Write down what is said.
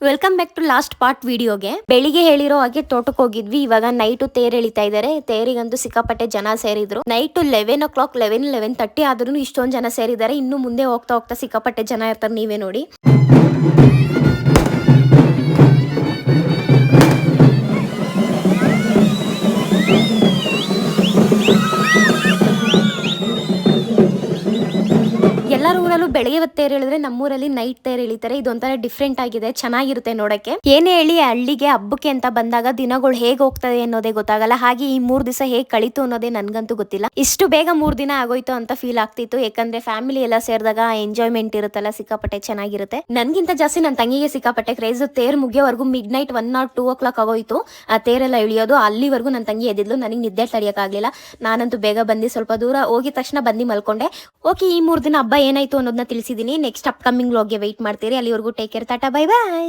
Welcome back to last part ವಿಡಿಯೋಗೆ. ಬೆಳಿಗ್ಗೆ ಹೇಳಿರೋ ಹಾಗೆ ತೋಟಕ್ಕೆ ಹೋಗಿದ್ವಿ. ಇವಾಗ ನೈಟ್ ತೇರ್ ಎಳಿತಾ ಇದಾರೆ. ತೇರಿಗಂತೂ ಸಿಕ್ಕಾಪಟ್ಟೆ ಜನ ಸೇರಿದ್ರು. ನೈಟ್ 11 o'clock 11:30 ಆದ್ರೂ ಇಷ್ಟೊಂದು ಜನ ಸೇರಿದ್ದಾರೆ. ಇನ್ನು ಮುಂದೆ ಹೋಗ್ತಾ ಹೋಗ್ತಾ ಸಿಕ್ಕಾಪಟ್ಟೆ ಜನ ಇರ್ತಾರೆ, ನೀವೇ ನೋಡಿ. ಎಲ್ಲರ ಊರಲ್ಲೂ ಬೆಳಗ್ಗೆ ಹೊತ್ತು ತೇರು ಹೇಳಿದ್ರೆ ನಮ್ಮೂರಲ್ಲಿ ನೈಟ್ ತೇರು ಎಳಿತಾರೆ. ಇದೊಂಥರ ಡಿಫ್ರೆಂಟ್ ಆಗಿದೆ, ಚೆನ್ನಾಗಿರುತ್ತೆ ನೋಡಕ್ಕೆ. ಏನೇ ಹೇಳಿ ಹಳ್ಳಿಗೆ ಹಬ್ಬಕ್ಕೆ ಅಂತ ಬಂದಾಗ ದಿನಗಳು ಹೇಗೆ ಹೋಗ್ತದೆ ಅನ್ನೋದೇ ಗೊತ್ತಾಗಲ್ಲ. ಹಾಗೆ ಈ 3 ದಿವಸ ಹೇಗೆ ಕಳಿತು ಅನ್ನೋದೇ ನನ್ಗಂತೂ ಗೊತ್ತಿಲ್ಲ. ಇಷ್ಟು ಬೇಗ 3 ದಿನ ಆಗೋಯ್ತು ಅಂತ ಫೀಲ್ ಆಗ್ತಿತ್ತು. ಯಾಕಂದ್ರೆ ಫ್ಯಾಮಿಲಿ ಎಲ್ಲ ಸೇರಿದಾಗ ಎಂಜಾಯ್ಮೆಂಟ್ ಇರುತ್ತಲ್ಲ, ಸಿಕ್ಕಾಪಟ್ಟೆ ಚೆನ್ನಾಗಿರುತ್ತೆ. ನನ್ಗಿಂತ ಜಾಸ್ತಿ ನನ್ನ ತಂಗಿಗೆ ಸಿಕ್ಕಾಪಟ್ಟೆ ಕ್ರೇಜ್. ತೇರು ಮುಗಿಯೋವರೆಗೂ ಮಿಡ್ ನೈಟ್ 1 or 2 o'clock ಆಗೋಯ್ತು ಆ ತೇರೆಲ್ಲ ಇಳಿಯೋದು. ಅಲ್ಲಿವರೆಗೂ ನನ್ನ ತಂಗಿ ಎದ್ದಿದ್ಲು, ನನಗೆ ನಿದ್ದೆ ತಡಿಯಕ್ಕಾಗ್ಲಿಲ್ಲ. ನಾನಂತೂ ಬೇಗ ಬಂದು ಸ್ವಲ್ಪ ದೂರ ಹೋಗಿದ ತಕ್ಷಣ ಬಂದು ಮಲ್ಕೊಂಡೆ. ಓಕೆ, ಈ 3 ದಿನ ಹಬ್ಬ ಏನಾಯ್ತು ಅನ್ನೋದನ್ನ ತಿಳಿಸಿದೀನಿ. ನೆಕ್ಸ್ಟ್ ಅಪ್ಕಮಿಂಗ್ ವ್ಲಾಗ್ಗೆ ವೆಯ್ಟ್ ಮಾಡ್ತೀರಿ. ಅಲ್ಲಿವರೆಗೂ ಟೇಕ್ ಕೇರ್, ಟಾಟಾ, ಬೈ ಬಾಯ್.